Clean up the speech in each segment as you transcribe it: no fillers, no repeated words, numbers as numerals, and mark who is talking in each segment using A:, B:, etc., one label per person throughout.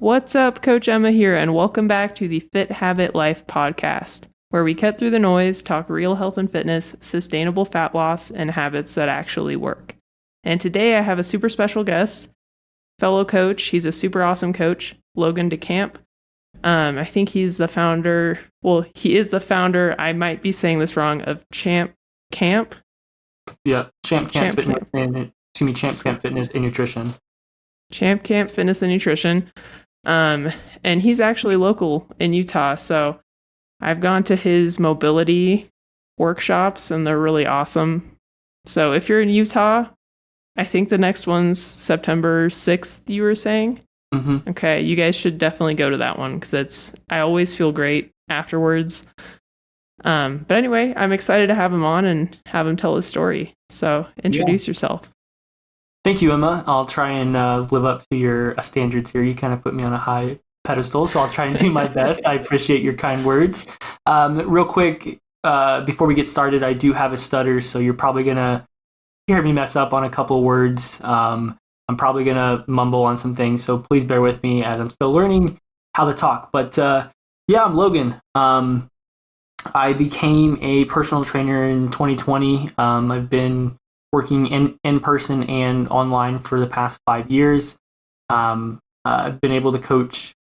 A: What's up, Coach Emma here, and welcome back to the Fit Habit Life podcast, where we cut through the noise, talk real health and fitness, sustainable fat loss, and habits that actually work. And today I have a super special guest, fellow coach. He's a super awesome coach, Logan DeCamp. I think he's the founder. Well, he is the founder. I might be saying this wrong. Of Champ Camp.
B: Yeah, Champ Camp Fitness and Champ Camp Fitness and Nutrition.
A: Champ Camp Fitness and Nutrition. And he's actually local in Utah. So I've gone to his mobility workshops and they're really awesome. So if you're in Utah, I think the next one's September 6th, you were saying?
B: Mm-hmm.
A: Okay, you guys should definitely go to that one because I always feel great afterwards. But anyway, I'm excited to have him on and have him tell his story. So introduce yourself.
B: Thank you, Emma. I'll try and live up to your standards here. You kind of put me on a high pedestal, so I'll try and do my best. I appreciate your kind words. Real quick, before we get started, I do have a stutter, so you're probably going to hear me mess up on a couple of words. I'm probably going to mumble on some things, so please bear with me as I'm still learning how to talk. But I'm Logan. I became a personal trainer in 2020. I've been working in person and online for the past 5 years. I've been able to coach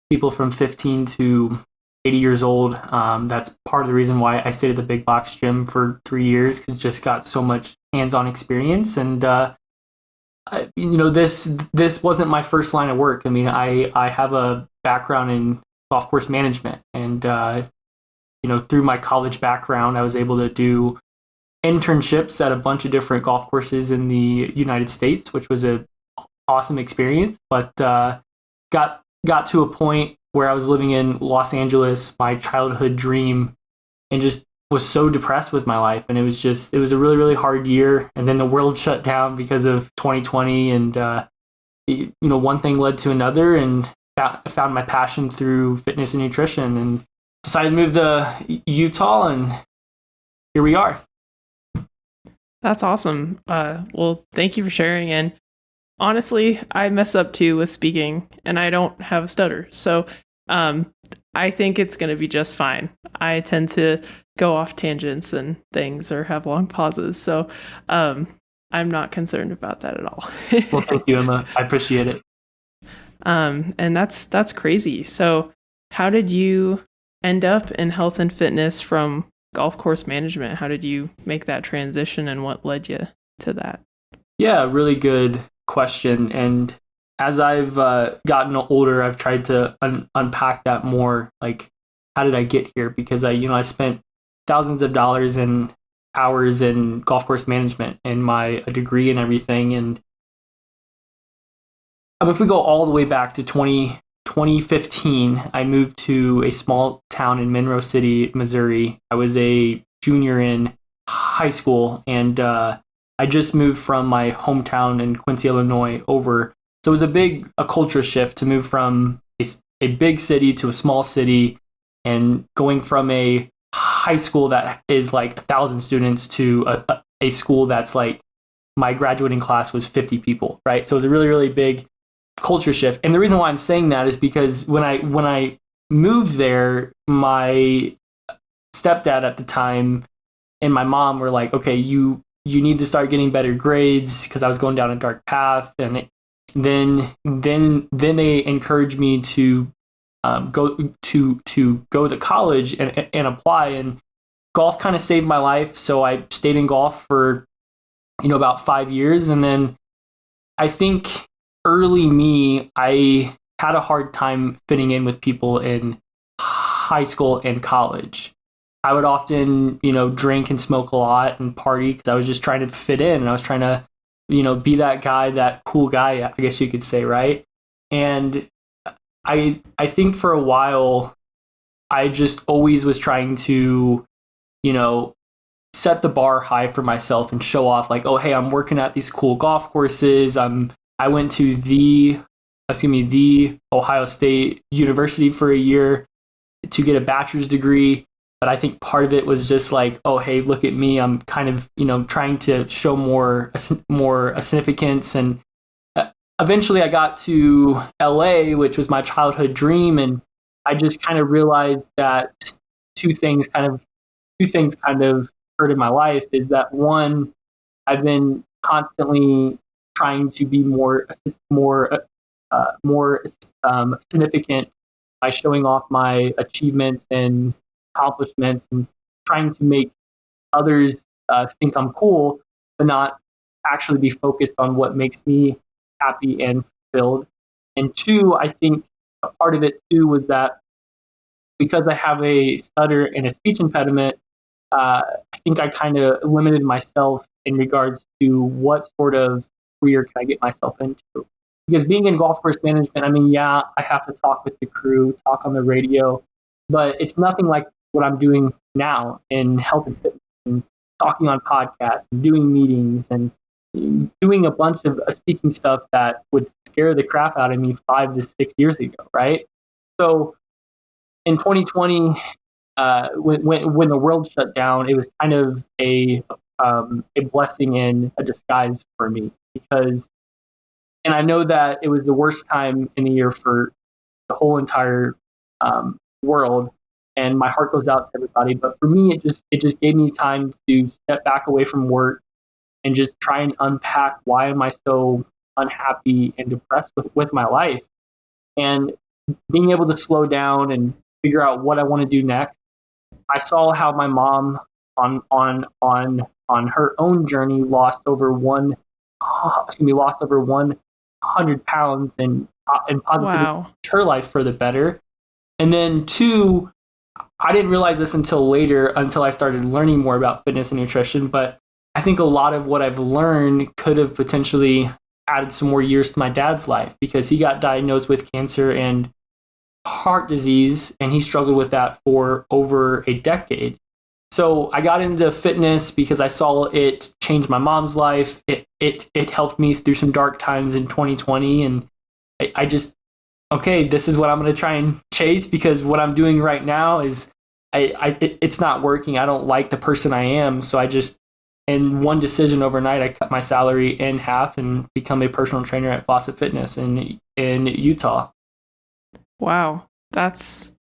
B: people from 15 to 80 years old. That's part of the reason why I stayed at the big box gym for 3 years, because just got so much hands-on experience. And this wasn't my first line of work. I mean, I have a background in golf course management, and through my college background, I was able to do internships at a bunch of different golf courses in the United States, which was an awesome experience. But got to a point where I was living in Los Angeles, my childhood dream, and just was so depressed with my life. And it was a really, really hard year. And then the world shut down because of 2020, and one thing led to another, and I found my passion through fitness and nutrition, and decided to move to Utah, and here we are.
A: That's awesome. Well, thank you for sharing. And honestly, I mess up too with speaking, and I don't have a stutter. So I think it's going to be just fine. I tend to go off tangents and things or have long pauses. So I'm not concerned about that at all.
B: Well, thank you, Emma. I appreciate it.
A: And that's crazy. So how did you end up in health and fitness from golf course management? How did you make that transition, and what led you to that?
B: Yeah, really good question. And as I've gotten older, I've tried to unpack that more. Like, how did I get here? Because I spent thousands of dollars and hours in golf course management and my degree and everything. And if we go all the way back to 2015, I moved to a small town in Monroe City, Missouri. I was a junior in high school, and I just moved from my hometown in Quincy, Illinois over. So it was a culture shift to move from a big city to a small city, and going from a high school that is like 1,000 students to a school that's like, my graduating class was 50 people, right? So it was a really, really big culture shift. And the reason why I'm saying that is because when I moved there, my stepdad at the time and my mom were like, okay, you need to start getting better grades, because I was going down a dark path. And then they encouraged me to go to college and apply. And golf kind of saved my life, so I stayed in golf for about 5 years. And then I think early me, I had a hard time fitting in with people in high school and college. I would often, drink and smoke a lot and party because I was just trying to fit in, and I was trying to, be that guy, that cool guy, I guess you could say, right? And I think for a while, I just always was trying to, set the bar high for myself and show off, like, oh, hey, I'm working at these cool golf courses. I went to the Ohio State University for a year to get a bachelor's degree. But I think part of it was just like, oh, hey, look at me. I'm kind of, trying to show more significance. And eventually I got to LA, which was my childhood dream, and I just kind of realized that two things kind of hurt in my life is that one, I've been constantly trying to be more significant by showing off my achievements and accomplishments and trying to make others think I'm cool, but not actually be focused on what makes me happy and fulfilled. And two, I think a part of it too was that because I have a stutter and a speech impediment, I think I kind of limited myself in regards to what sort of career can I get myself into. Because being in golf course management, I mean, yeah, I have to talk with the crew, talk on the radio, but it's nothing like what I'm doing now in health and fitness and talking on podcasts and doing meetings and doing a bunch of speaking stuff that would scare the crap out of me 5 to 6 years ago, right? So in 2020, when the world shut down, it was kind of a blessing in a disguise for me because, and I know that it was the worst time in the year for the whole entire world, and my heart goes out to everybody. But for me, it just gave me time to step back away from work and just try and unpack why am I so unhappy and depressed with my life, and being able to slow down and figure out what I want to do next. I saw how my mom on her own journey lost over 100 pounds and positively
A: Wow.
B: changed her life for the better. And then two, I didn't realize this until later, until I started learning more about fitness and nutrition. But I think a lot of what I've learned could have potentially added some more years to my dad's life because he got diagnosed with cancer and heart disease, and he struggled with that for over a decade. So I got into fitness because I saw it change my mom's life. It helped me through some dark times in 2020, and I just, okay, this is what I'm going to try and chase because what I'm doing right now is it's not working. I don't like the person I am, so I just, in one decision overnight, I cut my salary in half and become a personal trainer at Fawcett Fitness in Utah.
A: Wow. That's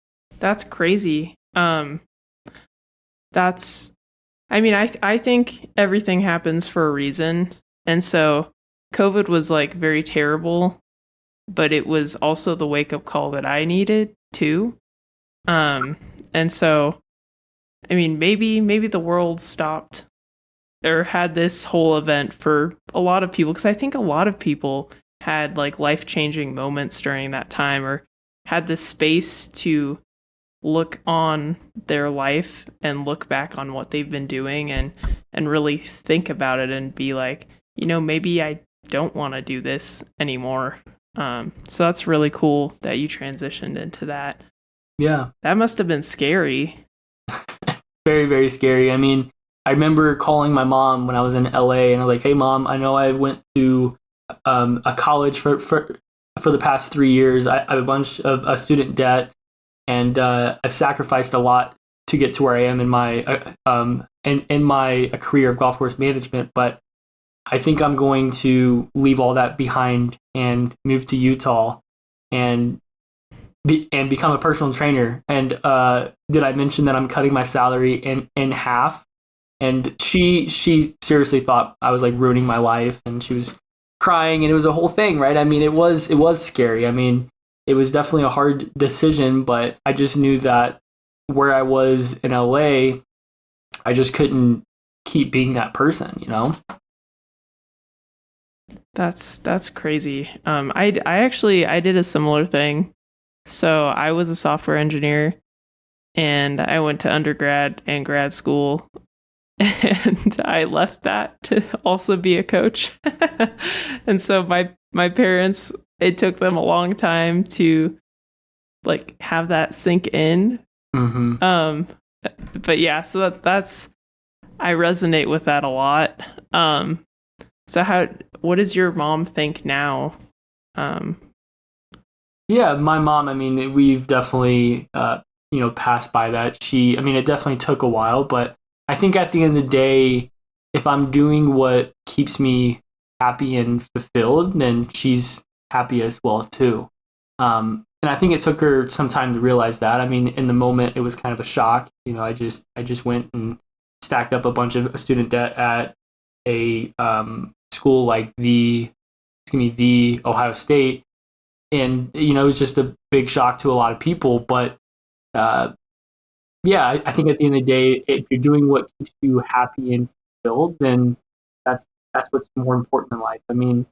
A: crazy. I think everything happens for a reason. And so COVID was like very terrible, but it was also the wake up call that I needed too. And so, I mean, maybe the world stopped or had this whole event for a lot of people, because I think a lot of people had like life-changing moments during that time or had the space to look on their life and look back on what they've been doing and really think about it and be like, maybe I don't want to do this anymore. So that's really cool that you transitioned into that.
B: Yeah.
A: That must have been scary.
B: Very, very scary. I mean, I remember calling my mom when I was in LA and I was like, hey mom, I know I went to a college for the past 3 years. I have a bunch of student debt, and I've sacrificed a lot to get to where I am in my in my career of golf course management. But I think I'm going to leave all that behind and move to Utah and become a personal trainer. And did I mention that I'm cutting my salary in half? And she seriously thought I was like ruining my life, and she was crying, and it was a whole thing, right? I mean, it was scary. I mean, it was definitely a hard decision, but I just knew that where I was in LA, I just couldn't keep being that person,
A: That's crazy. I did a similar thing. So I was a software engineer, and I went to undergrad and grad school, and I left that to also be a coach. And so my parents, it took them a long time to like have that sink in.
B: Mm-hmm.
A: But yeah, so that's I resonate with that a lot. So what does your mom think now?
B: Yeah, my mom, I mean, we've definitely passed by that. It definitely took a while, but I think at the end of the day, if I'm doing what keeps me happy and fulfilled, then she's happy as well too. And I think it took her some time to realize that. I mean, in the moment, it was kind of a shock. I just went and stacked up a bunch of student debt at a school like the Ohio State, and it was just a big shock to a lot of people. But I think at the end of the day, if you're doing what keeps you happy and fulfilled, then that's what's more important in life. I mean,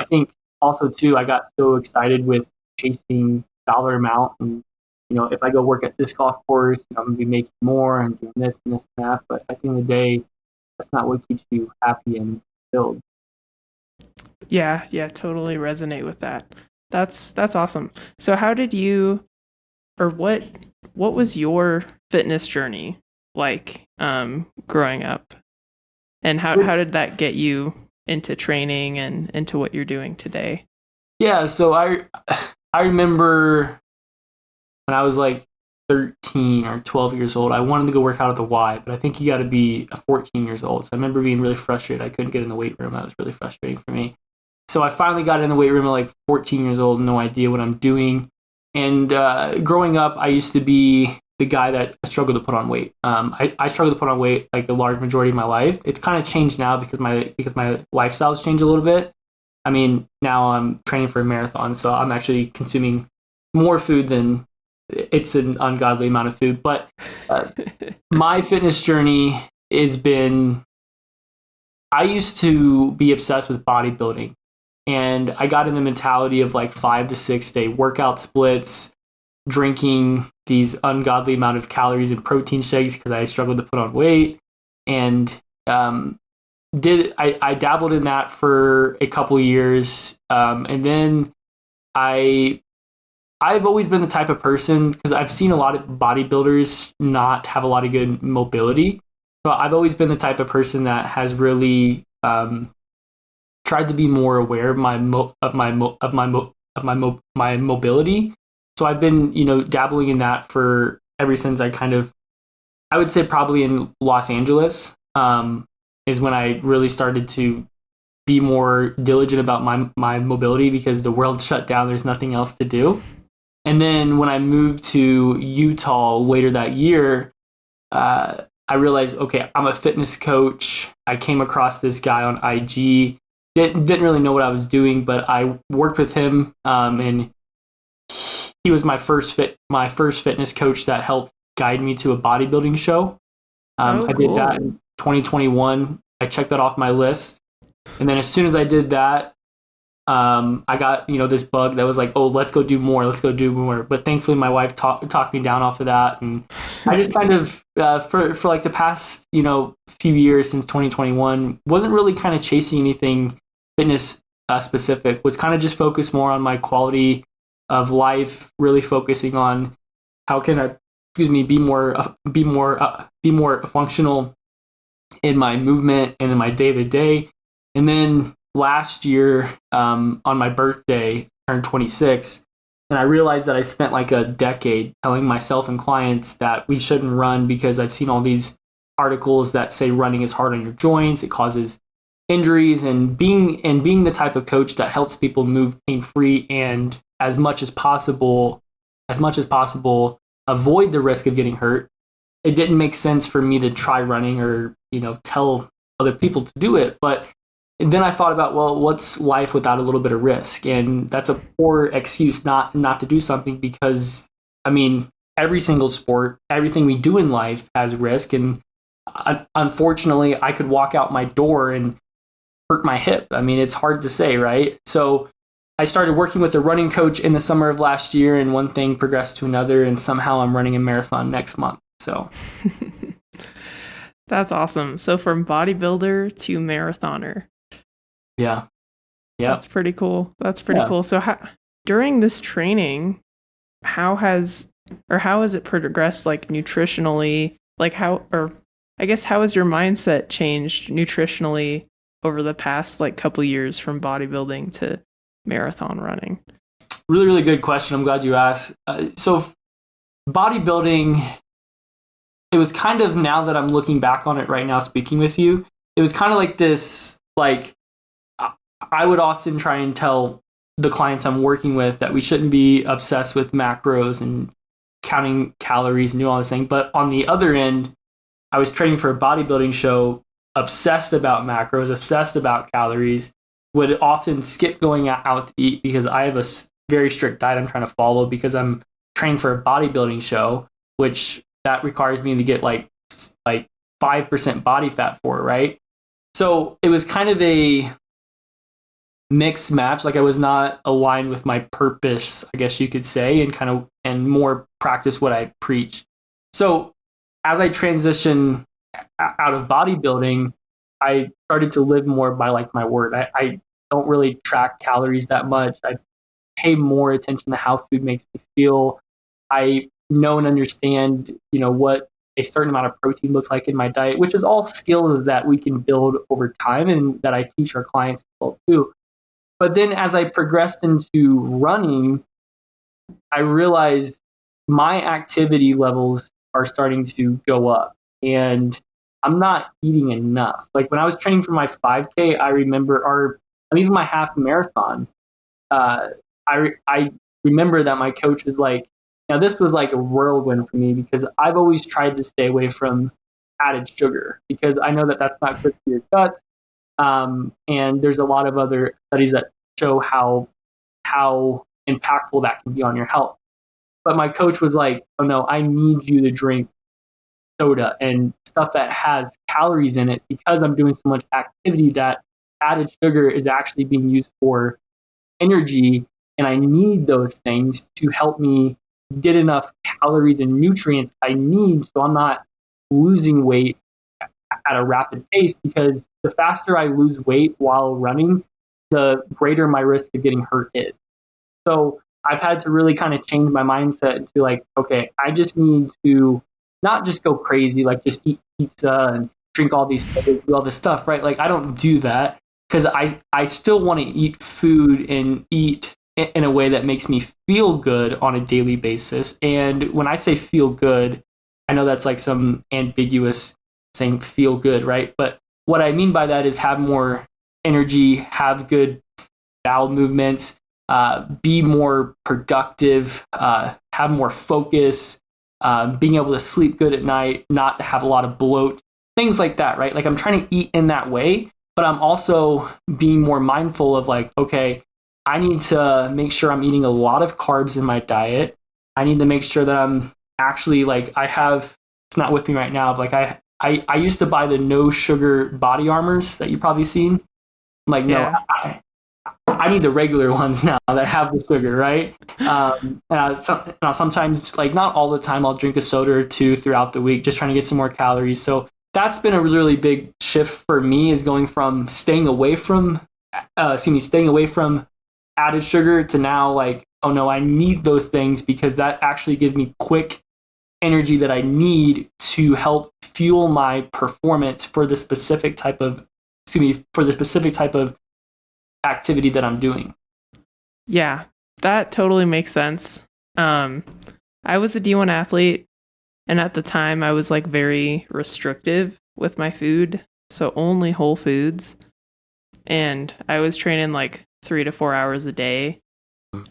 B: I think also too, I got so excited with chasing dollar amount, and if I go work at this golf course, I'm gonna be making more and doing this and this and that. But at the end of the day, that's not what keeps you happy and fulfilled.
A: Yeah, totally resonate with that. That's awesome. So how did you, or what was your fitness journey like growing up? And how did that get you into training and into what you're doing today?
B: Yeah, so I remember when I was like 13 or 12 years old, I wanted to go work out at the Y, but I think you got to be 14 years old. So I remember being really frustrated. I couldn't get in the weight room. That was really frustrating for me. So I finally got in the weight room at like 14 years old, no idea what I'm doing. And growing up, I used to be the guy that struggled to put on weight. I struggled to put on weight like a large majority of my life. It's kind of changed now because my lifestyle's changed a little bit. I mean, now I'm training for a marathon, so I'm actually consuming more food than it's an ungodly amount of food. But my fitness journey has been, I used to be obsessed with bodybuilding. And I got in the mentality of like 5 to 6 day workout splits, drinking these ungodly amount of calories and protein shakes because I struggled to put on weight. And I dabbled in that for a couple years. And then I've always been the type of person, because I've seen a lot of bodybuilders not have a lot of good mobility. So I've always been the type of person that has really tried to be more aware of my mobility. So I've been, dabbling in that for ever since I would say probably in Los Angeles, is when I really started to be more diligent about my mobility, because the world shut down. There's nothing else to do. And then when I moved to Utah later that year, I realized, okay, I'm a fitness coach. I came across this guy on IG. Didn't really know what I was doing, but I worked with him, and he was my first fitness coach that helped guide me to a bodybuilding show. I did that in 2021. I checked that off my list, and then as soon as I did that, I got this bug that was like, oh, let's go do more. But thankfully, my wife talked me down off of that, and I just kind of for like the past few years since 2021 wasn't really kind of chasing anything fitness specific. Was kind of just focused more on my quality of life, really focusing on how can I be more functional in my movement and in my day to day. And then last year, on my birthday, I turned 26, and I realized that I spent like a decade telling myself and clients that we shouldn't run, because I've seen all these articles that say running is hard on your joints, it causes injuries, and being the type of coach that helps people move pain-free and as much as possible avoid the risk of getting hurt. It didn't make sense for me to try running or tell other people to do it. But then I thought about, well, what's life without a little bit of risk? And that's a poor excuse not to do something, because I mean, every single sport, everything we do in life has risk. And unfortunately, I could walk out my door and hurt my hip. I mean, it's hard to say, right? So I started working with a running coach in the summer of last year, and one thing progressed to another, and somehow I'm running a marathon next month. So
A: that's awesome. So from bodybuilder to marathoner.
B: Yeah.
A: That's pretty cool. Cool. So during this training, how has it progressed, like nutritionally? Like how has your mindset changed nutritionally over the past like couple years from bodybuilding to marathon running?
B: Really, really good question. I'm glad you asked. So bodybuilding, it was kind of, now that I'm looking back on it right now, speaking with you, it was kind of like this, like, I would often try and tell the clients I'm working with that we shouldn't be obsessed with macros and counting calories and doing all this thing. But on the other end, I was training for a bodybuilding show, obsessed about macros, obsessed about calories, would often skip going out to eat because I have a very strict diet I'm trying to follow because I'm training for a bodybuilding show, which that requires me to get like 5% body fat for, right? So it was kind of a mixed match. Like I was not aligned with my purpose, I guess you could say, and more practice what I preach. So as I transitioned out of bodybuilding, I started to live more by like my word. I don't really track calories that much. I pay more attention to how food makes me feel. I know and understand, what a certain amount of protein looks like in my diet, which is all skills that we can build over time and that I teach our clients as well too. But then as I progressed into running, I realized my activity levels are starting to go up and I'm not eating enough. Like when I was training for my 5K, I remember even my half marathon, I remember that my coach was like, now this was like a whirlwind for me because I've always tried to stay away from added sugar because I know that that's not good for your gut. And there's a lot of other studies that show how impactful that can be on your health. But my coach was like, oh no, I need you to drink soda and stuff that has calories in it because I'm doing so much activity that added sugar is actually being used for energy. And I need those things to help me get enough calories and nutrients I need so I'm not losing weight at a rapid pace, because the faster I lose weight while running, the greater my risk of getting hurt is. So I've had to really kind of change my mindset to like, okay, I just need to not just go crazy, like just eat pizza and drink all these, do all this stuff, right? Like I don't do that because I still want to eat food and eat in a way that makes me feel good on a daily basis. And when I say feel good, I know that's like some ambiguous saying feel good, right? But what I mean by that is have more energy, have good bowel movements, be more productive, have more focus, being able to sleep good at night, not to have a lot of bloat, things like that, right? Like I'm trying to eat in that way, but I'm also being more mindful of like, okay, I need to make sure I'm eating a lot of carbs in my diet. I need to make sure that I'm actually like, it's not with me right now, but like I used to buy the no sugar body armors that you've probably seen. I'm like, no, I need the regular ones now that have the sugar, right? And I'll sometimes, like not all the time, I'll drink a soda or two throughout the week, just trying to get some more calories. So that's been a really big shift for me, is going from staying away from added sugar to now like, oh no, I need those things because that actually gives me quick energy that I need to help fuel my performance for the specific type of activity that I'm doing.
A: Yeah, that totally makes sense. I was a D1 athlete, and at the time I was like very restrictive with my food, so only whole foods. And I was training like 3 to 4 hours a day.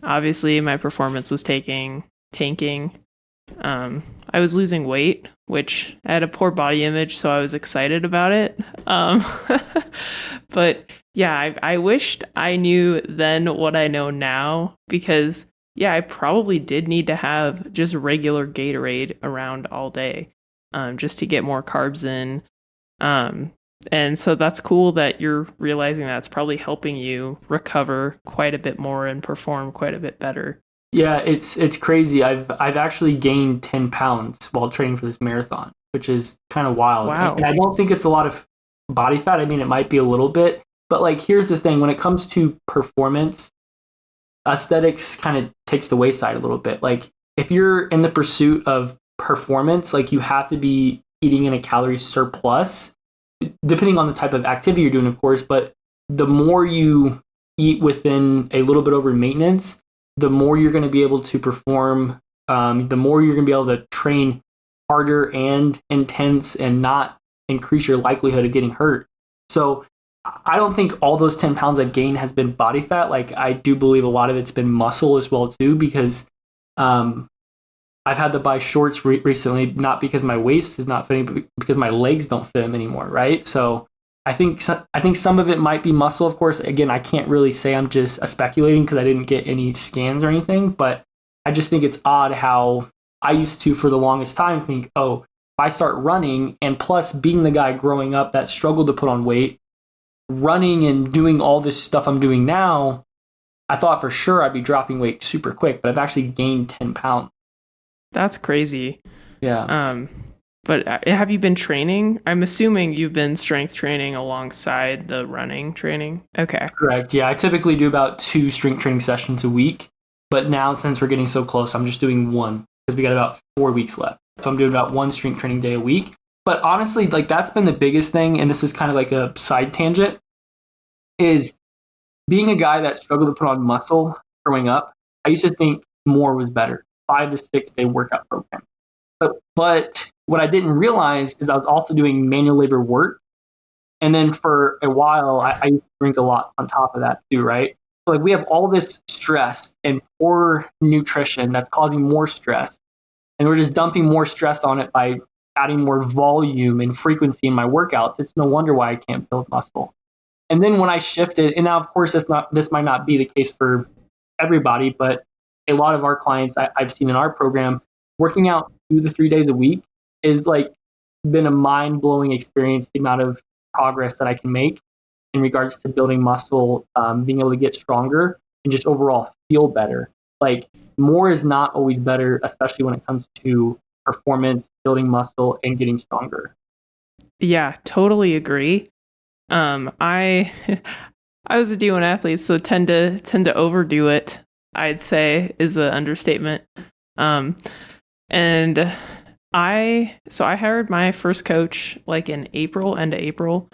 A: Obviously, my performance was tanking. I was losing weight, which I had a poor body image, so I was excited about it. But yeah, I wished I knew then what I know now, because yeah, I probably did need to have just regular Gatorade around all day, just to get more carbs in. And so that's cool that you're realizing that's probably helping you recover quite a bit more and perform quite a bit better.
B: Yeah, it's crazy. I've actually gained 10 pounds while training for this marathon, which is kind of wild.
A: Wow.
B: And I don't think it's a lot of body fat. I mean, it might be a little bit, but like, here's the thing: when it comes to performance, aesthetics kind of takes the wayside a little bit. Like, if you're in the pursuit of performance, like you have to be eating in a calorie surplus, depending on the type of activity you're doing, of course. But the more you eat within a little bit over maintenance, the more you're going to be able to perform, the more you're going to be able to train harder and intense and not increase your likelihood of getting hurt. So I don't think all those 10 pounds I gained has been body fat. Like, I do believe a lot of it's been muscle as well too, because I've had to buy shorts recently, not because my waist is not fitting, but because my legs don't fit them anymore, right? So I think some of it might be muscle. Of course, again, I can't really say, I'm just speculating because I didn't get any scans or anything, but I just think it's odd how I used to, for the longest time, think, oh, if I start running, and plus being the guy growing up that struggled to put on weight, running and doing all this stuff I'm doing now, I thought for sure I'd be dropping weight super quick, but I've actually gained 10 pounds.
A: That's crazy.
B: Yeah.
A: But have you been training? I'm assuming you've been strength training alongside the running training. Okay.
B: Correct. Yeah, I typically do about 2 strength training sessions a week, but now since we're getting so close, I'm just doing one because we got about 4 weeks left. So I'm doing about 1 strength training day a week. But honestly, like, that's been the biggest thing, and this is kind of like a side tangent, is being a guy that struggled to put on muscle growing up. I used to think more was better, 5 to 6 day workout program. But what I didn't realize is I was also doing manual labor work. And then for a while, I used to drink a lot on top of that too, right? So like, we have all this stress and poor nutrition that's causing more stress. And we're just dumping more stress on it by adding more volume and frequency in my workouts. It's no wonder why I can't build muscle. And then when I shifted, and now of course this might not be the case for everybody, but a lot of our clients I've seen in our program, working out 2 to 3 days a week is like been a mind-blowing experience, the amount of progress that I can make in regards to building muscle, being able to get stronger, and just overall feel better. Like, more is not always better, especially when it comes to performance, building muscle, and getting stronger.
A: Yeah, totally agree. I I was a D1 athlete, so tend to overdo it, I'd say, is an understatement. And I hired my first coach like in end of April.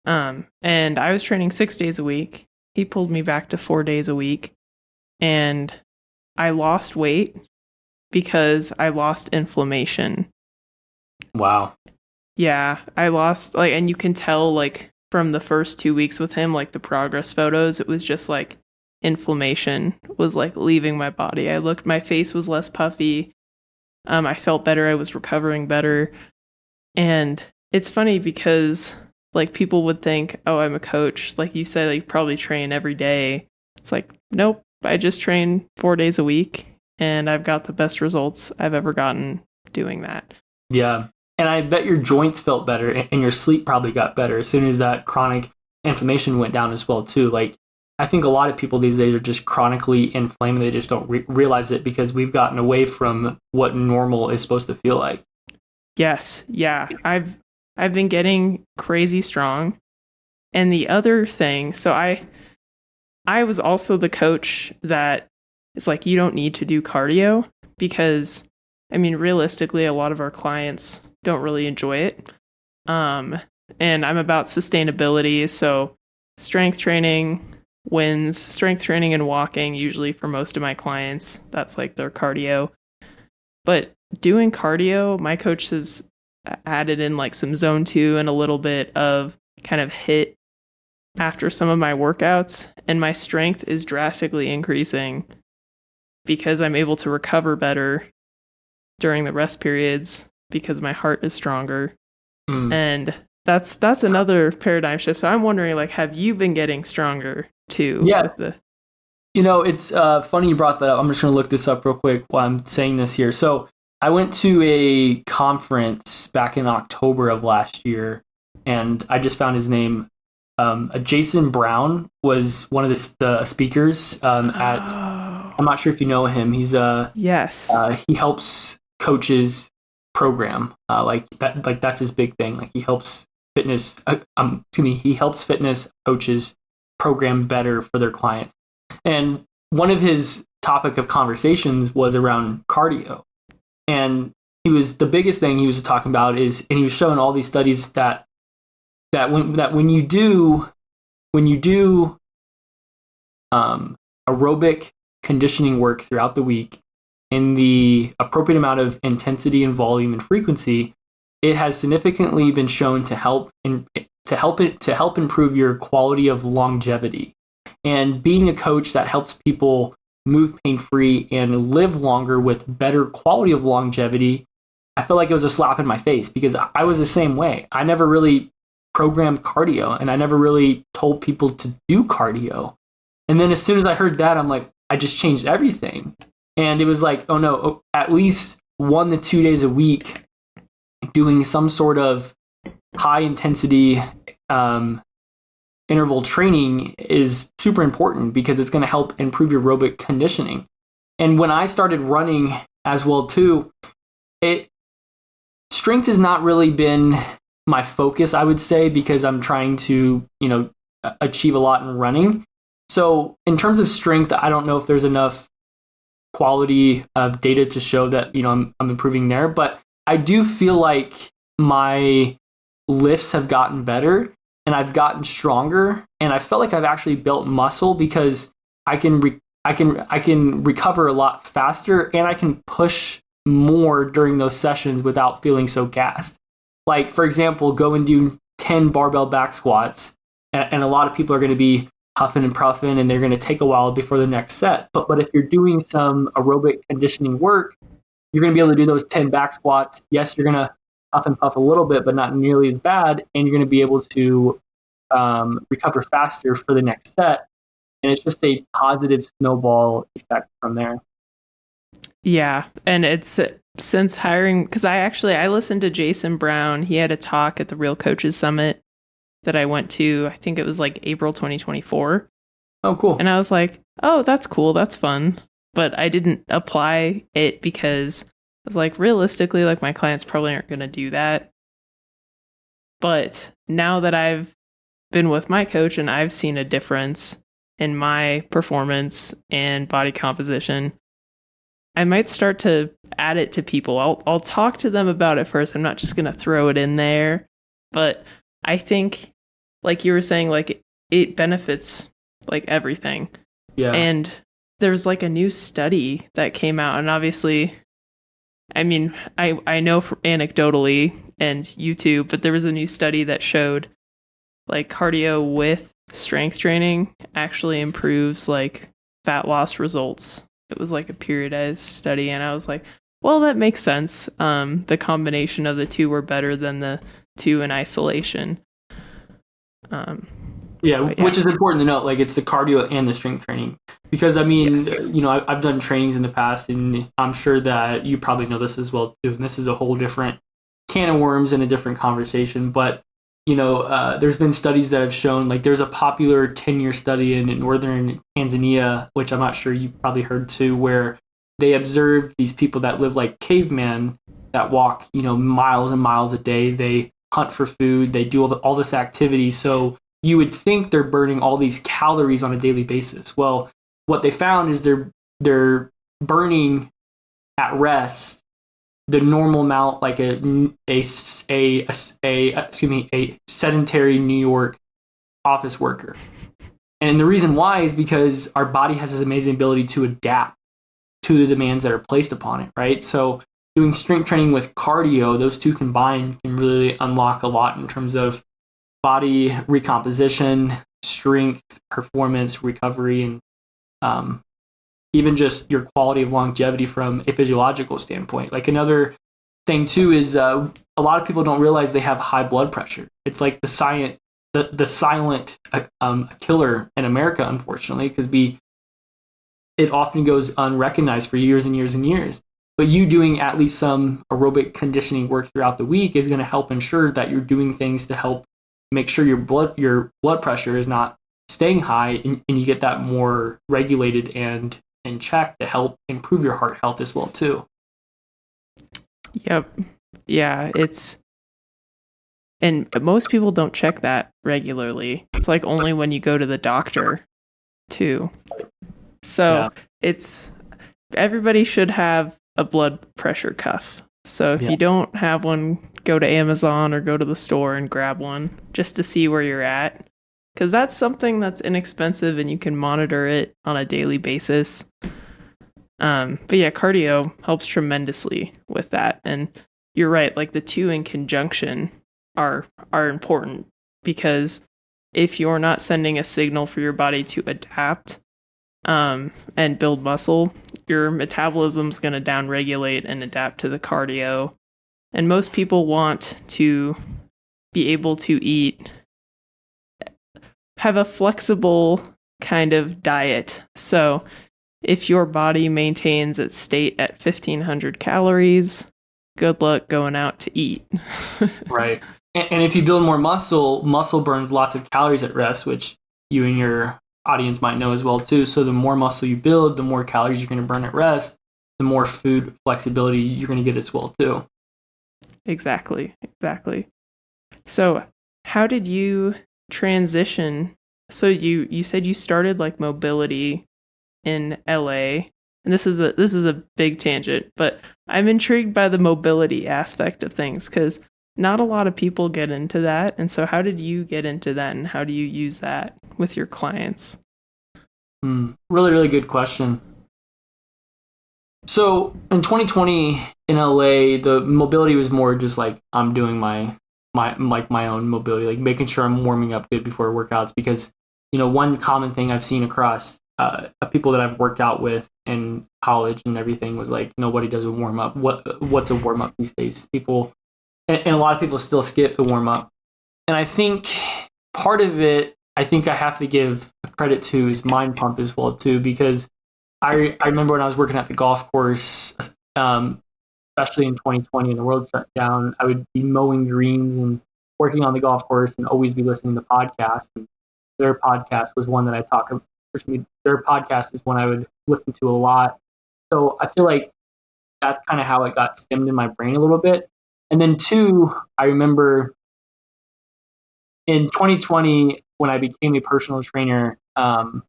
A: And I was training 6 days a week. He pulled me back to 4 days a week, and I lost weight because I lost inflammation.
B: Wow.
A: Yeah, I lost, like, and you can tell, like, from the first 2 weeks with him, like the progress photos, it was just like inflammation was like leaving my body. My face was less puffy. I felt better. I was recovering better. And it's funny because, like, people would think, oh, I'm a coach. Like you said, you probably train every day. It's like, nope, I just train 4 days a week, and I've got the best results I've ever gotten doing that.
B: Yeah. And I bet your joints felt better, and your sleep probably got better as soon as that chronic inflammation went down as well too. Like, I think a lot of people these days are just chronically inflamed. They just don't realize it because we've gotten away from what normal is supposed to feel like.
A: Yes. Yeah. I've been getting crazy strong. And the other thing, so I was also the coach that is like, you don't need to do cardio because, I mean, realistically, a lot of our clients don't really enjoy it. And I'm about sustainability. So strength training wins, strength training and walking, usually for most of my clients, that's like their cardio. But doing cardio, my coach has added in like some zone 2 and a little bit of kind of HIIT after some of my workouts. And my strength is drastically increasing because I'm able to recover better during the rest periods because my heart is stronger. And that's another paradigm shift. So I'm wondering, like, have you been getting stronger too?
B: Yeah. It's funny you brought that up. I'm just going to look this up real quick while I'm saying this here. So I went to a conference back in October of last year, and I just found his name. Jason Brown was one of the speakers I'm not sure if you know him. He's
A: yes.
B: He helps coaches program like that's his big thing. Like, he helps fitness he helps fitness coaches program better for their clients. And one of his topic of conversations was around cardio. And the biggest thing he was talking about is, and he was showing all these studies that when you do aerobic conditioning work throughout the week in the appropriate amount of intensity and volume and frequency, it has significantly been shown to help improve your quality of longevity. And being a coach that helps people move pain-free and live longer with better quality of longevity, I feel like it was a slap in my face, because I was the same way. I never really programmed cardio, and I never really told people to do cardio. And then as soon as I heard that, I'm like, I just changed everything. And it was like, oh no, at least 1 to 2 days a week doing some sort of high intensity interval training is super important, because it's going to help improve your aerobic conditioning. And when I started running as well too, strength has not really been my focus, I would say, because I'm trying to, achieve a lot in running. So in terms of strength, I don't know if there's enough quality of data to show that, I'm improving there, but I do feel like my lifts have gotten better and I've gotten stronger, and I felt like I've actually built muscle, because I can recover a lot faster, and I can push more during those sessions without feeling so gassed. Like, for example, go and do 10 barbell back squats, and a lot of people are going to be huffing and puffing, and they're going to take a while before the next set. But if you're doing some aerobic conditioning work, you're going to be able to do those 10 back squats. Yes, you're going to huff and puff a little bit, but not nearly as bad, and you're going to be able to recover faster for the next set. And it's just a positive snowball effect from there.
A: Yeah, and it's since hiring, because I listened to Jason Brown. He had a talk at the Real Coaches Summit that I went to. I think it was like April 2024.
B: Oh, cool.
A: And I was like, oh, that's cool. That's fun. But I didn't apply it, because I was like, realistically, like, my clients probably aren't going to do that. But now that I've been with my coach and I've seen a difference in my performance and body composition, I might start to add it to people. I'll talk to them about it first. I'm not just going to throw it in there. But I think, like you were saying, like, it benefits like everything.
B: Yeah.
A: And there's like a new study that came out, and obviously, I mean, I know anecdotally and YouTube, but there was a new study that showed like cardio with strength training actually improves like fat loss results. It was like a periodized study, and I was like, well, that makes sense. The combination of the two were better than the two in isolation.
B: Which is important to note. Like, it's the cardio and the strength training, because I mean, yes. I've done trainings in the past, and I'm sure that you probably know this as well too. And this is a whole different can of worms and a different conversation. But there's been studies that have shown, like, there's a popular 10-year study in northern Tanzania, which I'm not sure you've probably heard too, where they observed these people that live like cavemen, that walk, miles and miles a day. They hunt for food. They do all this activity. So you would think they're burning all these calories on a daily basis. Well, what they found is they're burning at rest the normal amount, like a sedentary New York office worker. And the reason why is because our body has this amazing ability to adapt to the demands that are placed upon it, right? So doing strength training with cardio, those two combined can really unlock a lot in terms of body recomposition, strength, performance, recovery, and even just your quality of longevity from a physiological standpoint. Like, another thing too is a lot of people don't realize they have high blood pressure. It's like the silent killer in America, unfortunately, because it often goes unrecognized for years and years and years. But you doing at least some aerobic conditioning work throughout the week is going to help ensure that you're doing things to help make sure your blood pressure is not staying high, and you get that more regulated and in check to help improve your heart health as well too.
A: Yep. Yeah, and most people don't check that regularly. It's like only when you go to the doctor too. So everybody should have a blood pressure cuff. So if you don't have one, go to Amazon or go to the store and grab one just to see where you're at. Because that's something that's inexpensive and you can monitor it on a daily basis. But yeah, cardio helps tremendously with that. And you're right. Like the two in conjunction are important, because if you're not sending a signal for your body to adapt and build muscle, your metabolism's going to downregulate and adapt to the cardio. And most people want to be able to have a flexible kind of diet. So if your body maintains its state at 1,500 calories, good luck going out to eat.
B: Right. And if you build more muscle burns lots of calories at rest, which you and your audience might know as well too. So the more muscle you build, the more calories you're going to burn at rest, the more food flexibility you're going to get as well too.
A: Exactly. So how did you transition? So you said you started like mobility in LA, and this is a big tangent, but I'm intrigued by the mobility aspect of things, because not a lot of people get into that. And so how did you get into that, and how do you use that with your clients?
B: Really, really good question. So in 2020 in LA, the mobility was more just like I'm doing my own mobility, like making sure I'm warming up good before workouts, because one common thing I've seen across people that I've worked out with in college and everything was like nobody does a warm up. What's a warm up these days? People and a lot of people still skip the warm up, and I think part of it, I think I have to give credit to, is Mind Pump as well too, because I remember when I was working at the golf course, especially in 2020 and the world shut down, I would be mowing greens and working on the golf course and always be listening to podcasts. And their podcast was one that their podcast is one I would listen to a lot. So I feel like that's kind of how it got stemmed in my brain a little bit. And then two, I remember in 2020 when I became a personal trainer, kind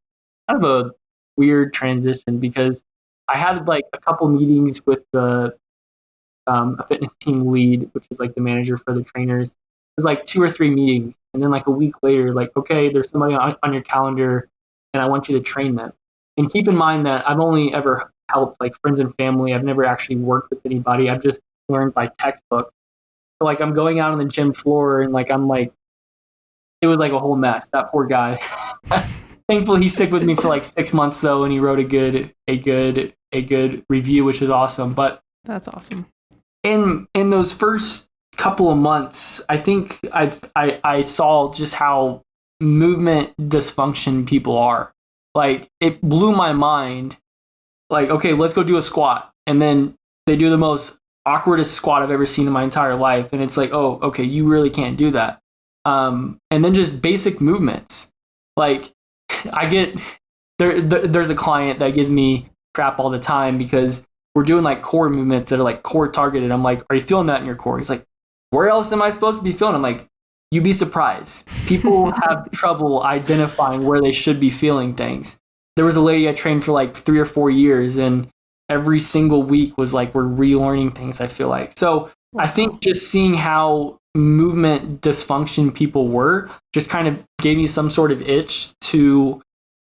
B: of a weird transition, because I had like a couple meetings with a fitness team lead, which is like the manager for the trainers. It was like 2 or 3 meetings, and then like a week later, like, okay, there's somebody on your calendar, and I want you to train them. And keep in mind that I've only ever helped like friends and family. I've never actually worked with anybody. I've just learned by textbooks. So like I'm going out on the gym floor, and like I'm like, it was like a whole mess. That poor guy. Thankfully, he stuck with me for like 6 months though, and he wrote a good review, which was awesome. But
A: that's awesome.
B: In those first couple of months, I think I saw just how movement dysfunction people are. Like it blew my mind. Like, okay, let's go do a squat, and then they do the most awkwardest squat I've ever seen in my entire life, and it's like, oh, okay, you really can't do that. And then just basic movements, like. I get there's a client that gives me crap all the time because we're doing like core movements that are like core targeted. I'm like, are you feeling that in your core? He's like, where else am I supposed to be feeling? I'm like, you'd be surprised. People have trouble identifying where they should be feeling things. There was a lady I trained for like 3 or 4 years, and every single week was like, we're relearning things, I feel like. So I think just seeing how movement dysfunction people were just kind of gave me some sort of itch to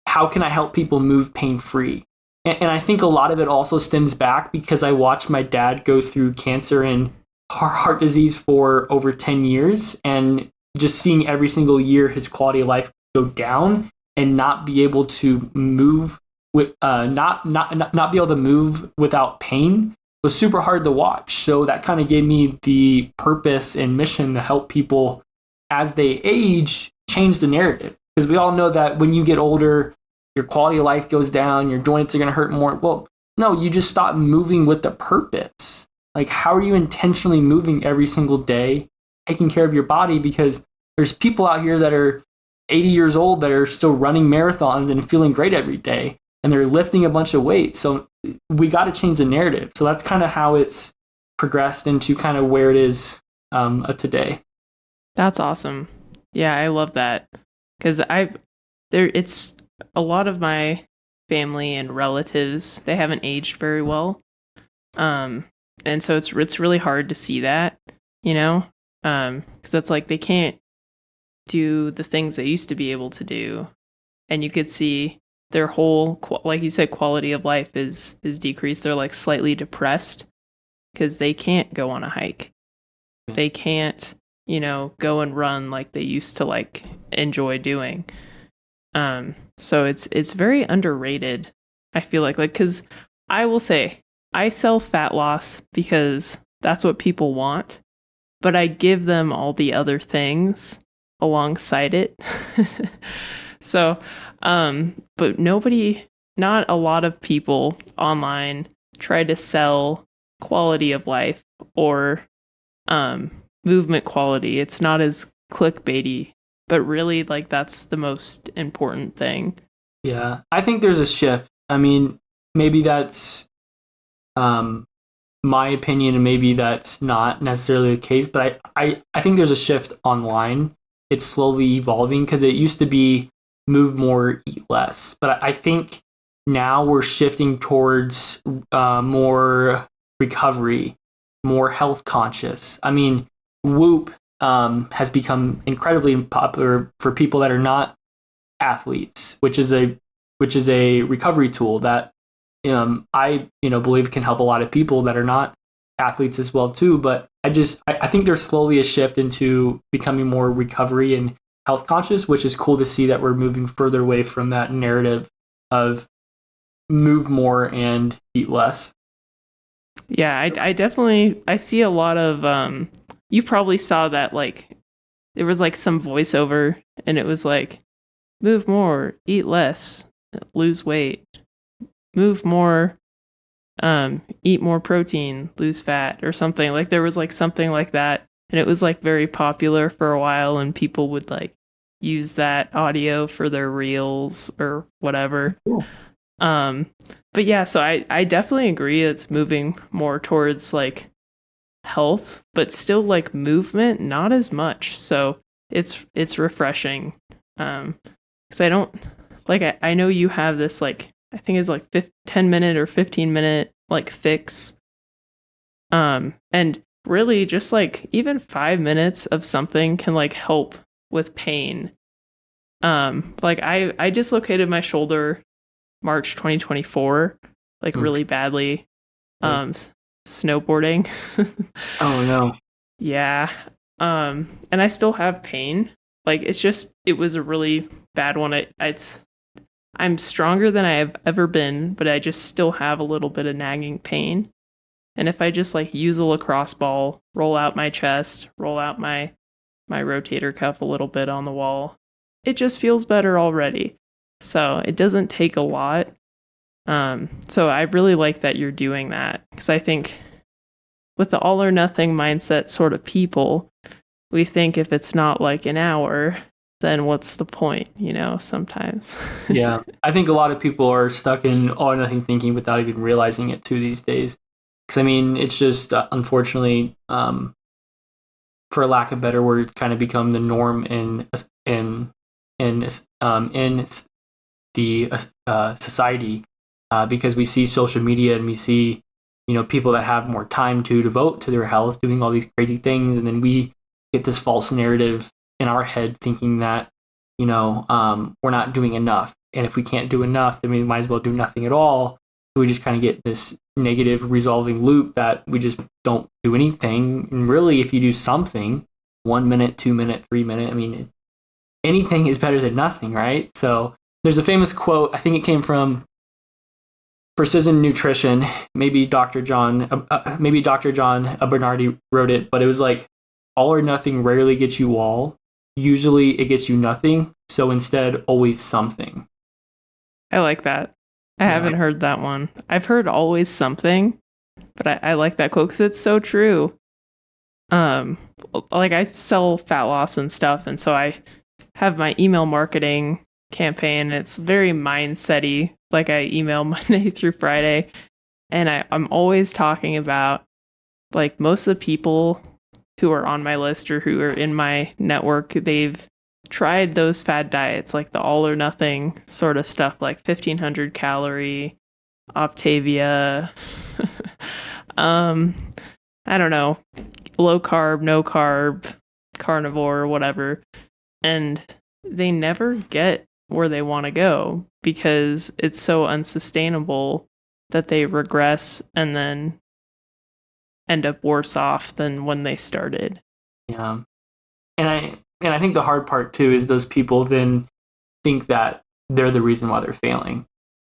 B: how can I help people move pain-free. And I think a lot of it also stems back because I watched my dad go through cancer and heart disease for over 10 years, and just seeing every single year his quality of life go down and not be able to move with not be able to move without pain was super hard to watch. So that kind of gave me the purpose and mission to help people as they age change the narrative. Because we all know that when you get older, your quality of life goes down, your joints are going to hurt more. Well, no, you just stop moving with the purpose. Like, how are you intentionally moving every single day, taking care of your body? Because there's people out here that are 80 years old that are still running marathons and feeling great every day, and they're lifting a bunch of weight. So we got to change the narrative. So that's kind of how it's progressed into kind of where it is today.
A: That's awesome. Yeah, I love that, because it's a lot of my family and relatives, they haven't aged very well, and so it's really hard to see that, because it's like they can't do the things they used to be able to do, and you could see their whole, like you said, quality of life is decreased. They're like slightly depressed, because they can't go on a hike. They can't, go and run like they used to like enjoy doing. So it's very underrated. I feel like because I will say I sell fat loss because that's what people want, but I give them all the other things alongside it. So, but not a lot of people online try to sell quality of life or movement quality. It's not as clickbaity, but really like that's the most important thing.
B: Yeah, I think there's a shift. I mean, maybe that's my opinion, and maybe that's not necessarily the case, but I think there's a shift online. It's slowly evolving because it used to be move more, eat less. But I think now we're shifting towards more recovery, more health conscious. I mean, Whoop has become incredibly popular for people that are not athletes, which is a recovery tool that I believe can help a lot of people that are not athletes as well too. But I think there's slowly a shift into becoming more recovery and health conscious, which is cool to see that we're moving further away from that narrative of move more and eat less.
A: Yeah, I definitely I see a lot of you probably saw that like there was like some voiceover and it was like move more, eat less, lose weight. Move more, eat more protein, lose fat or something. Like there was like something like that. And it was like very popular for a while and people would like use that audio for their reels or whatever.
B: Cool.
A: But yeah, so I definitely agree it's moving more towards like health, but still like movement, not as much. So it's refreshing. Because I don't like I know you have this like I think it's like 10-minute or 15-minute like fix. And really just like even 5 minutes of something can like help with pain. Like I dislocated my shoulder March 2024, like really badly. Snowboarding.
B: Oh no.
A: Yeah. And I still have pain. Like it was a really bad one. I'm stronger than I have ever been, but I just still have a little bit of nagging pain. And if I just like use a lacrosse ball, roll out my chest, roll out my rotator cuff a little bit on the wall, it just feels better already. So it doesn't take a lot. So I really like that you're doing that because I think with the all or nothing mindset sort of people, we think if it's not like an hour, then what's the point, sometimes.
B: Yeah. I think a lot of people are stuck in all or nothing thinking without even realizing it too these days. Because I mean, it's just unfortunately, for lack of better word, kind of become the norm in the society because we see social media and we see people that have more time to devote to their health doing all these crazy things, and then we get this false narrative in our head thinking that we're not doing enough, and if we can't do enough, then we might as well do nothing at all. So we just kind of get this negative resolving loop that we just don't do anything. And really, if you do something, 1 minute, 2 minute, 3 minute, I mean, anything is better than nothing, right? So there's a famous quote, I think it came from Precision Nutrition, maybe Dr. John Bernardi wrote it, but it was like, all or nothing rarely gets you all. Usually it gets you nothing. So instead, always something.
A: I like that. I haven't heard that one. I've heard always something, but I like that quote because it's so true. Like I sell fat loss and stuff, and so I have my email marketing campaign. And it's very mindset-y. Like I email Monday through Friday, and I'm always talking about like most of the people who are on my list or who are in my network, they've tried those fad diets, like the all or nothing sort of stuff, like 1500 calorie, Optavia, I don't know, low carb, no carb, carnivore, whatever. And they never get where they want to go because it's so unsustainable that they regress and end up worse off than when they started.
B: Yeah. And I think the hard part too is those people then think that they're the reason why they're failing.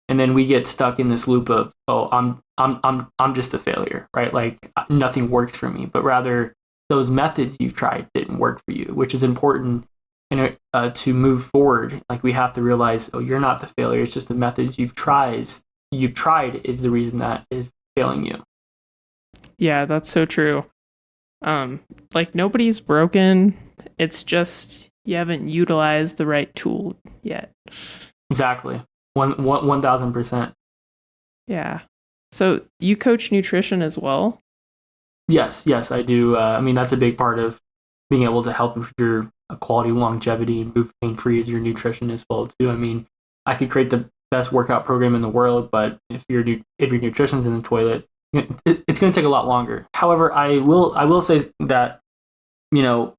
B: And then we get stuck in this loop of, oh, I'm just a failure, right? Like nothing works for me, but rather those methods you've tried didn't work for you, which is important. And to move forward, like we have to realize, oh, you're not the failure. It's just the methods you've tried is the reason that is failing you.
A: Yeah, that's so true. Like nobody's broken. It's just you haven't utilized the right tool yet.
B: Exactly. 1,000%.
A: Yeah. So you coach nutrition as well?
B: Yes, I do. I mean, that's a big part of being able to help with your quality longevity and move pain-free is your nutrition as well too. I mean, I could create the best workout program in the world, but if your nutrition's in the toilet, it's going to take a lot longer. However, I will say that, you know,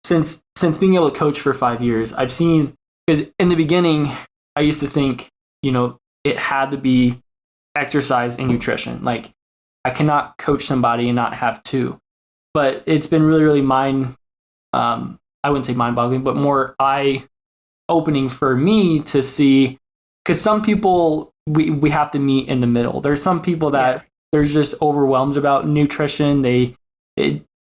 B: since being able to coach for 5 years, I've seen, because in the beginning, I used to think, you know, it had to be exercise and nutrition. Like I cannot coach somebody and not have two. But it's been really, really I wouldn't say mind-boggling, but more eye-opening for me to see, because some people we have to meet in the middle. There's some people that they're just overwhelmed about nutrition.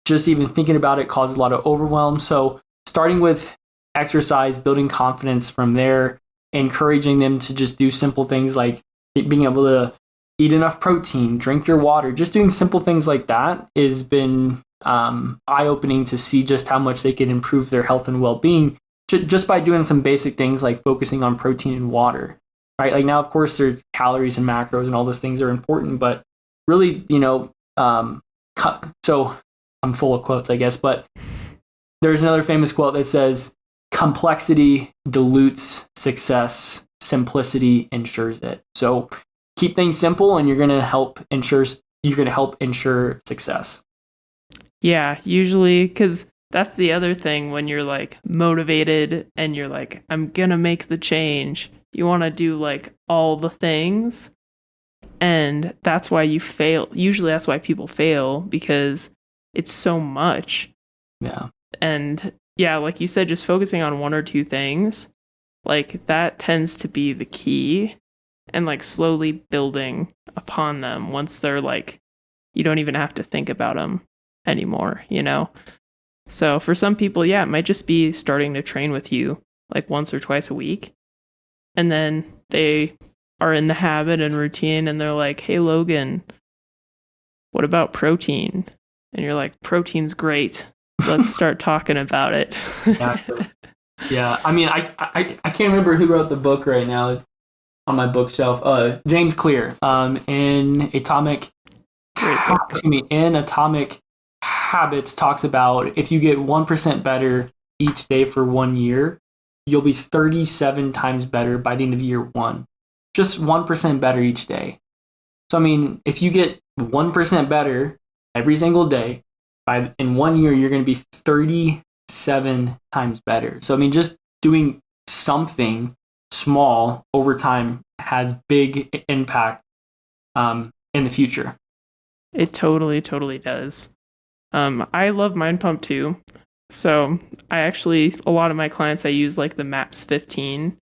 B: Just even thinking about it causes a lot of overwhelm. So starting with exercise, building confidence from there, encouraging them to just do simple things like being able to eat enough protein, drink your water, just doing simple things like that has been eye-opening to see just how much they can improve their health and well-being just by doing some basic things like focusing on protein and water, right? Like now, of course, there's calories and macros and all those things are important, but really, you know, so I'm full of quotes, I guess, but there's another famous quote that says, complexity dilutes success, simplicity ensures it. So keep things simple and you're going to help ensure success.
A: Yeah, usually, because that's the other thing when you're like motivated and you're like, I'm going to make the change. You want to do like all the things. And that's why you fail. Usually that's why people fail, because it's so much.
B: Yeah.
A: And yeah, like you said, just focusing on one or two things, like that tends to be the key, and like slowly building upon them once they're like, you don't even have to think about them anymore, you know? So for some people, yeah, it might just be starting to train with you like once or twice a week. And then they are in the habit and routine and they're like, hey, Logan, what about protein? And you're like, protein's great. Let's start talking about it.
B: Yeah. I mean, I can't remember who wrote the book right now. It's on my bookshelf. James Clear, in Atomic Habits talks about if you get 1% better each day for 1 year, you'll be 37 times better by the end of year one. Just 1% better each day. So, I mean, if you get 1% better every single day, in 1 year, you're going to be 37 times better. So, I mean, just doing something small over time has big impact in the future.
A: It totally does. I love Mind Pump too. So a lot of my clients, I use like the MAPS 15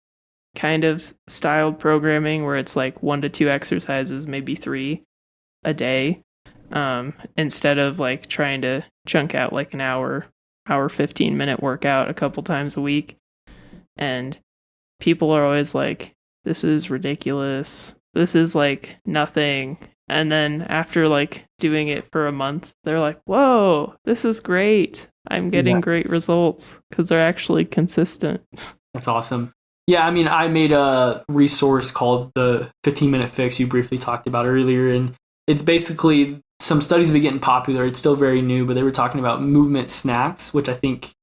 A: kind of styled programming where it's like 1 to 2 exercises, maybe 3 a day, instead of like trying to chunk out like an hour 15-minute workout a couple times a week. And people are always like, this is ridiculous. This is like nothing. And then after like doing it for a month, they're like, whoa, this is great. I'm getting great results because they're actually consistent.
B: That's awesome. Yeah, I mean, I made a resource called the 15-Minute Fix you briefly talked about earlier. And it's basically some studies have been getting popular. It's still very new, but they were talking about movement snacks, which I think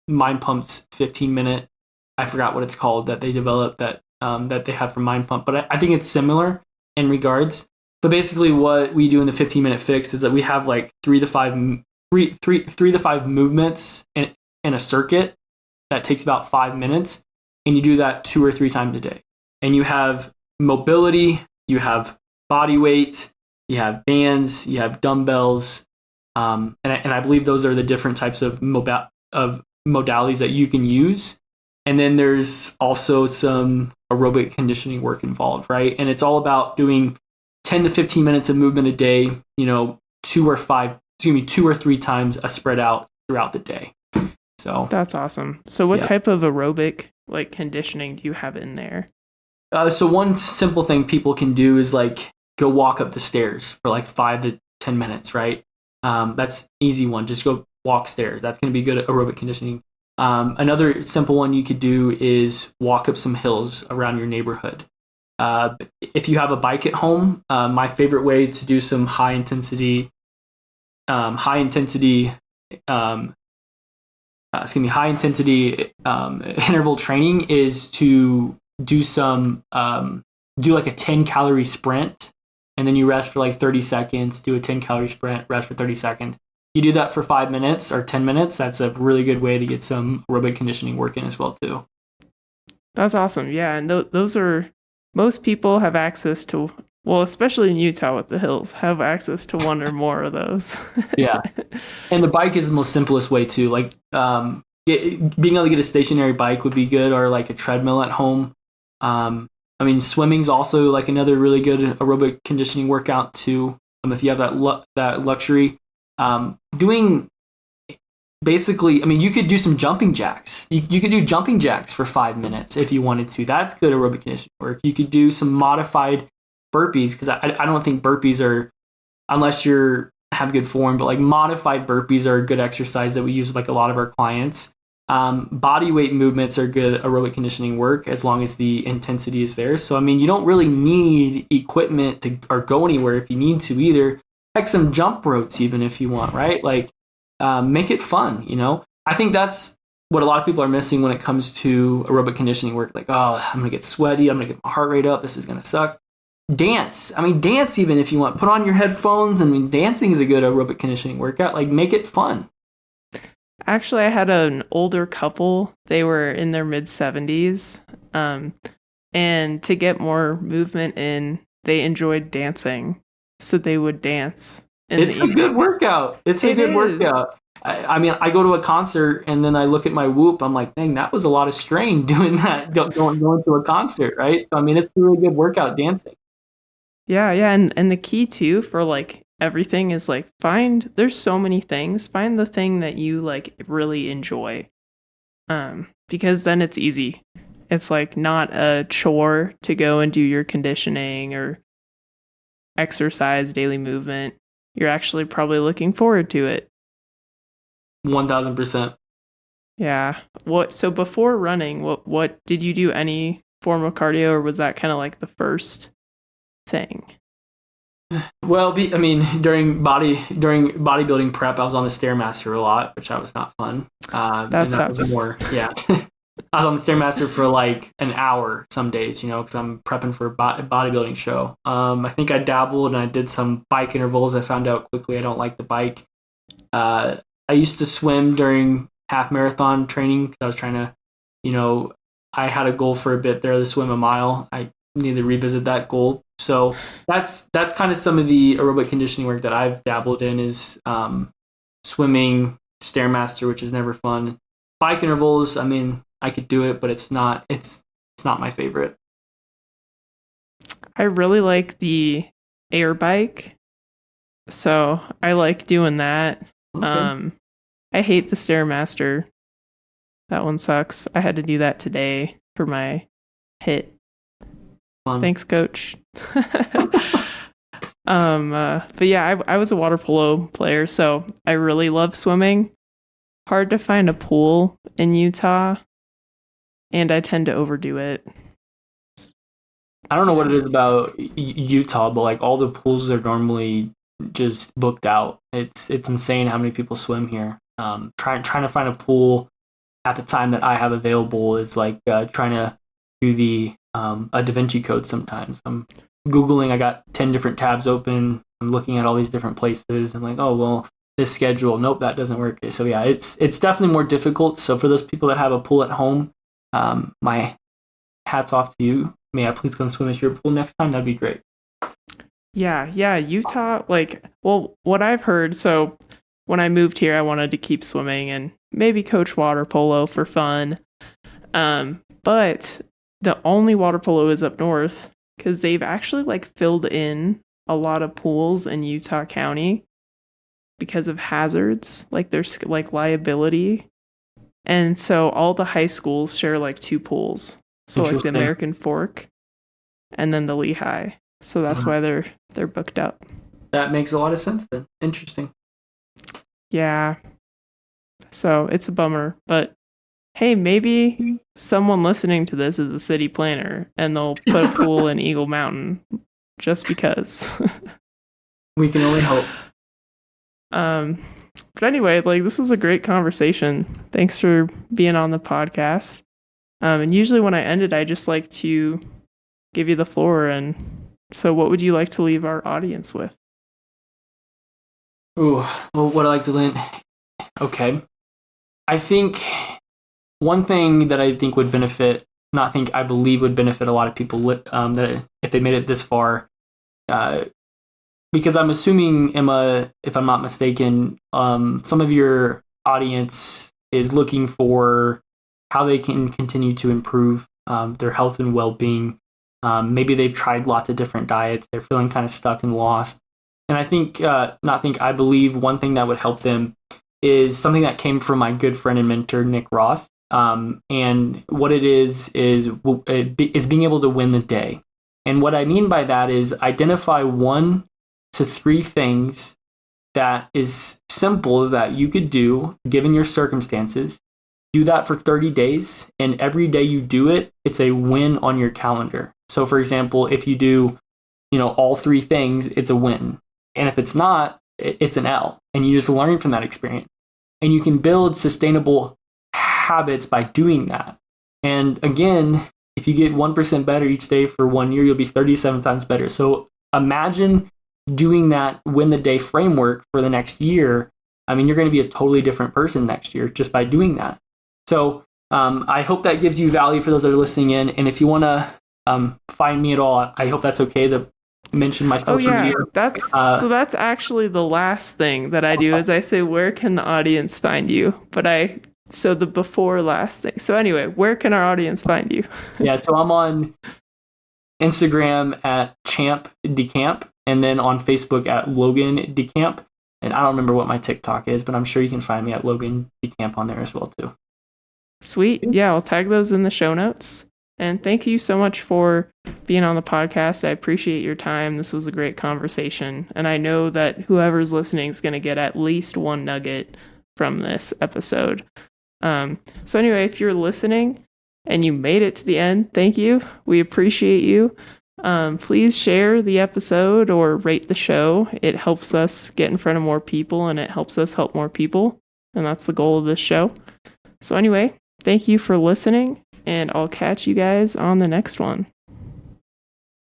B: Mind Pump's 15-minute, I forgot what it's called, that they developed that they have for Mind Pump. But I think it's similar in regards. But basically what we do in the 15-minute fix is that we have like 3 to 5 movements in a circuit that takes about 5 minutes. And you do that 2 or 3 times a day. And you have mobility, you have body weight, you have bands, you have dumbbells, and I believe those are the different types of modalities that you can use. And then there's also some aerobic conditioning work involved, right? And it's all about doing 10 to 15 minutes of movement a day, 2 or 3 times spread out throughout the day. So
A: that's awesome. So what type of aerobic like conditioning do you have in there?
B: So one simple thing people can do is like go walk up the stairs for like 5 to 10 minutes, right? That's easy one. Just go walk stairs. That's going to be good aerobic conditioning. Another simple one you could do is walk up some hills around your neighborhood. If you have a bike at home, my favorite way to do some high intensity interval training is to do like a 10-calorie sprint, and then you rest for like 30 seconds, do a 10-calorie sprint, rest for 30 seconds. You do that for 5 minutes or 10 minutes. That's a really good way to get some aerobic conditioning work in as well too.
A: That's awesome. Yeah, and those are, most people have access to, well, especially in Utah with the hills, have access to one or more of those.
B: Yeah. And the bike is the most simplest way too. Like being able to get a stationary bike would be good, or like a treadmill at home. Swimming's also like another really good aerobic conditioning workout too. If you have that luxury. Doing basically, you could do some jumping jacks. You could do jumping jacks for 5 minutes if you wanted to. That's good aerobic conditioning work. You could do some modified burpees, because I don't think burpees are, unless you have good form, but like modified burpees are a good exercise that we use with like a lot of our clients. Body weight movements are good aerobic conditioning work as long as the intensity is there. So, you don't really need equipment or go anywhere if you need to either. Like some jump ropes even if you want, right? Like make it fun, I think that's what a lot of people are missing when it comes to aerobic conditioning work. Like, oh, I'm gonna get sweaty, I'm gonna get my heart rate up, this is gonna suck. Dance even if you want. Put on your headphones. Dancing is a good aerobic conditioning workout. Like, make it fun.
A: Actually, I had an older couple. They were in their mid-70s, and to get more movement in, they enjoyed dancing. So they would dance.
B: It's a good workout. It's a good workout. I go to a concert and then I look at my Whoop. I'm like, dang, that was a lot of strain doing that, going to a concert, right? So, it's a really good workout, dancing.
A: Yeah. And the key too for like everything is like there's so many things. Find the thing that you like really enjoy. Because then it's easy. It's like not a chore to go and do your conditioning or exercise, daily movement. You're actually probably looking forward to it.
B: 1000%.
A: Yeah. So before running, what did you do? Any form of cardio, or was that kind of like the first thing?
B: Well, during bodybuilding prep, I was on the Stairmaster a lot, which was not fun.
A: That sucks.
B: Was more, yeah. I was on the Stairmaster for like an hour some days, because I'm prepping for a bodybuilding show. I think I dabbled and I did some bike intervals. I found out quickly I don't like the bike. I used to swim during half marathon training because I was trying to, I had a goal for a bit there to swim a mile. I need to revisit that goal. So that's kind of some of the aerobic conditioning work that I've dabbled in is swimming, Stairmaster, which is never fun. Bike intervals, I could do it, but it's not my favorite.
A: I really like the air bike, so I like doing that. Okay. I hate the Stairmaster. That one sucks. I had to do that today for my hit. Fun. Thanks, Coach. But yeah, I was a water polo player, so I really love swimming. Hard to find a pool in Utah, and I tend to overdo it.
B: I don't know what it is about Utah, but like all the pools are normally just booked out. It's insane how many people swim here. Trying to find a pool at the time that I have available is like trying to do the a Da Vinci Code sometimes. I'm Googling, I got 10 different tabs open. I'm looking at all these different places. I'm like, oh, well, this schedule, nope, that doesn't work. So yeah, it's definitely more difficult. So for those people that have a pool at home, my hats off to you. May I please come swim at your pool next time? That'd be great.
A: Yeah, Utah, like, well, what I've heard, so when I moved here, I wanted to keep swimming and maybe coach water polo for fun. But the only water polo is up north because they've actually like filled in a lot of pools in Utah County because of hazards, like there's like liability. And so all the high schools share like two pools. So like the American Fork and then the Lehigh. So that's why they're booked up.
B: That makes a lot of sense then. Interesting.
A: Yeah. So it's a bummer, but hey, maybe someone listening to this is a city planner and they'll put a pool in Eagle Mountain just because.
B: We can only hope.
A: But anyway, like this was a great conversation. Thanks for being on the podcast. And usually when I end it, I just like to give you the floor. And so what would you like to leave our audience with?
B: Ooh, well, what I like to learn. Okay. I think one thing that I think would benefit, I believe would benefit a lot of people that if they made it this far, because I'm assuming, Emma, if I'm not mistaken, some of your audience is looking for how they can continue to improve their health and well-being. Maybe they've tried lots of different diets. They're feeling kind of stuck and lost. And I believe one thing that would help them is something that came from my good friend and mentor, Nick Ross. And what it is being able to win the day. And what I mean by that is identify 1 to 3 things that is simple that you could do given your circumstances. Do that for 30 days. And every day you do it, it's a win on your calendar. So for example, if you do, all 3 things, it's a win. And if it's not, it's an L. And you just learn from that experience. And you can build sustainable habits by doing that. And again, if you get 1% better each day for 1 year, you'll be 37 times better. So imagine doing that win the day framework for the next year. I mean, you're going to be a totally different person next year just by doing that. So I hope that gives you value for those that are listening in. And if you want to find me at all, I hope that's okay to mention my social media.
A: So that's actually the last thing that I do is I say, where can the audience find you? So the before last thing. So anyway, where can our audience find you?
B: Yeah, so I'm on Instagram at Champ DeCamp and then on Facebook at Logan DeCamp. And I don't remember what my TikTok is, but I'm sure you can find me at Logan DeCamp on there as well too.
A: Sweet. Yeah, I'll tag those in the show notes. And thank you so much for being on the podcast. I appreciate your time. This was a great conversation. And I know that whoever's listening is going to get at least one nugget from this episode. So anyway, if you're listening and you made it to the end, thank you. We appreciate you. Please share the episode or rate the show. It helps us get in front of more people and it helps us help more people. And that's the goal of this show. So anyway, thank you for listening. And I'll catch you guys on the next one.